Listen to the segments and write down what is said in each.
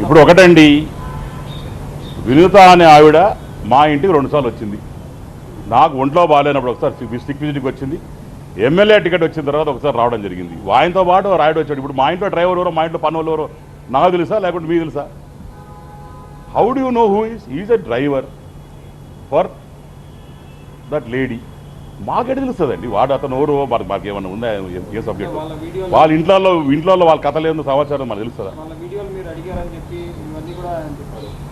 ఇప్పుడు ఒకటండి, వినుత అనే ఆవిడ మా ఇంటికి 2 సార్లు వచ్చింది. నాకు ఒంట్లో బాగాలేనప్పుడు ఒకసారి సిక్ విజిట్కి వచ్చింది. ఎమ్మెల్యే టికెట్ వచ్చిన తర్వాత ఒకసారి రావడం జరిగింది. ఆయనతో పాటు రాయుడు వచ్చాడు. ఇప్పుడు మా ఇంట్లో డ్రైవర్ ఎవరో, మా ఇంట్లో పనులు ఎవరో నాకు తెలుసా లేకుంటే మీకు తెలుసా? How do you know who is a driver for that lady? మాకెట తెలుస్తుందండి వాడు అతను ఎవరో, మాకేమన్నా ఉందా ఏ సబ్జెక్ట్? వాళ్ళ ఇంట్లో వాళ్ళ కథలు ఏందో సమాచారం మనకు తెలుస్తుందా?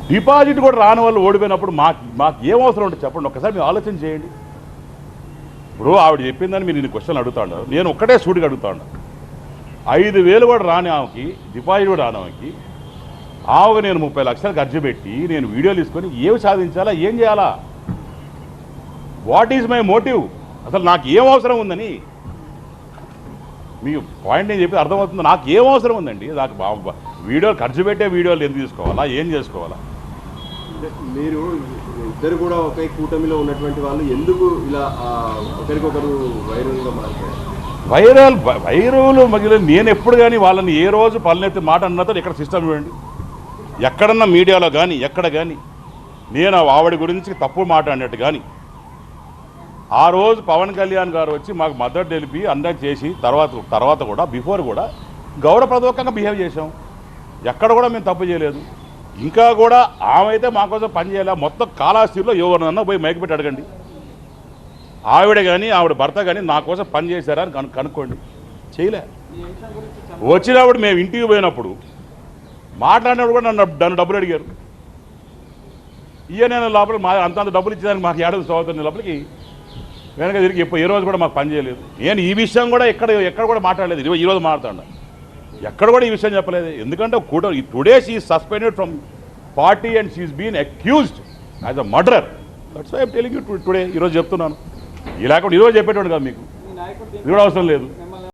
డిపాజిట్ కూడా రాని వాళ్ళు ఓడిపోయినప్పుడు మాకు ఏం అవసరం ఉంటుంది చెప్పండి, ఒక్కసారి మీరు ఆలోచన చేయండి. ఇప్పుడు ఆవిడ చెప్పిందని మీరు నేను క్వశ్చన్ అడుగుతాడు, నేను ఒక్కటే సూటిగా అడుగుతాడు. 5,000 కూడా రాని ఆమెకి, డిపాజిట్ కూడా రాని ఆమెకి నేను 30 లక్షలు ఖర్చు పెట్టి నేను వీడియోలు తీసుకొని ఏమి సాధించాలా, ఏం చేయాలా? What is my motive? అసలు నాకు ఏం అవసరం ఉందని మీకు పాయింట్ నేను చెప్పి అర్థమవుతుంది. నాకు ఏం అవసరం ఉందండి? నాకు వీడియోలు ఖర్చు పెట్టే వీడియోలు ఎందుకు తీసుకోవాలా, ఏం చేసుకోవాలా? మీరు ఇద్దరు కూడా ఒకే కూటమిలో ఉన్నటువంటి వాళ్ళు ఎందుకు ఇలా ఒకరికొకరు వైరల్గా మారుతారు? వైరల్ మగిలి నేను ఎప్పుడు కానీ వాళ్ళని ఏ రోజు పల్లెత్తి మాట అన్నతో ఇక్కడ సిస్టమ్ చూడండి. ఎక్కడన్నా మీడియాలో కానీ ఎక్కడ కానీ నేను ఆవిడ గురించి తప్పు మాట్లాడినట్టు కానీ, ఆ రోజు పవన్ కళ్యాణ్ గారు వచ్చి మాకు మద్దతు తెలిపి అందరికి చేసి తర్వాత కూడా బిఫోర్ కూడా గౌరవప్రదోకంగా బిహేవ్ చేశాం. ఎక్కడ కూడా మేము తప్పు చేయలేదు. ఇంకా కూడా ఆమె అయితే మా కోసం పని చేయలే. మొత్తం కాళహస్తిలో ఎవరినన్నా పోయి మైక్ పెట్టి అడగండి. ఆవిడ కానీ ఆవిడ భర్త కానీ నా కోసం పని చేశారా అని కనుక్కోండి. చేయలే. వచ్చినప్పుడు మేము ఇంటికి పోయినప్పుడు మాట్లాడినప్పుడు కూడా నన్ను డబ్బులు అడిగారు. నేను లోపల అంత డబ్బులు ఇచ్చేదానికి మాకు ఏడాది చదువుతున్న లోపలికి వెనక తిరిగి ఏ రోజు కూడా మాకు పని చేయలేదు. నేను ఈ విషయం కూడా ఎక్కడ కూడా మాట్లాడలేదు. ఈరోజు మాట్లాడినా ఎక్కడ కూడా ఈ విషయం చెప్పలేదు. ఎందుకంటే today she is suspended from party and she is been accused as a murderer. That's why I am telling you today. ఈరోజు చెప్తున్నాను. ఈ లేకుండా ఈరోజు చెప్పేటోడు కదా మీకు, ఇది కూడా అవసరం లేదు.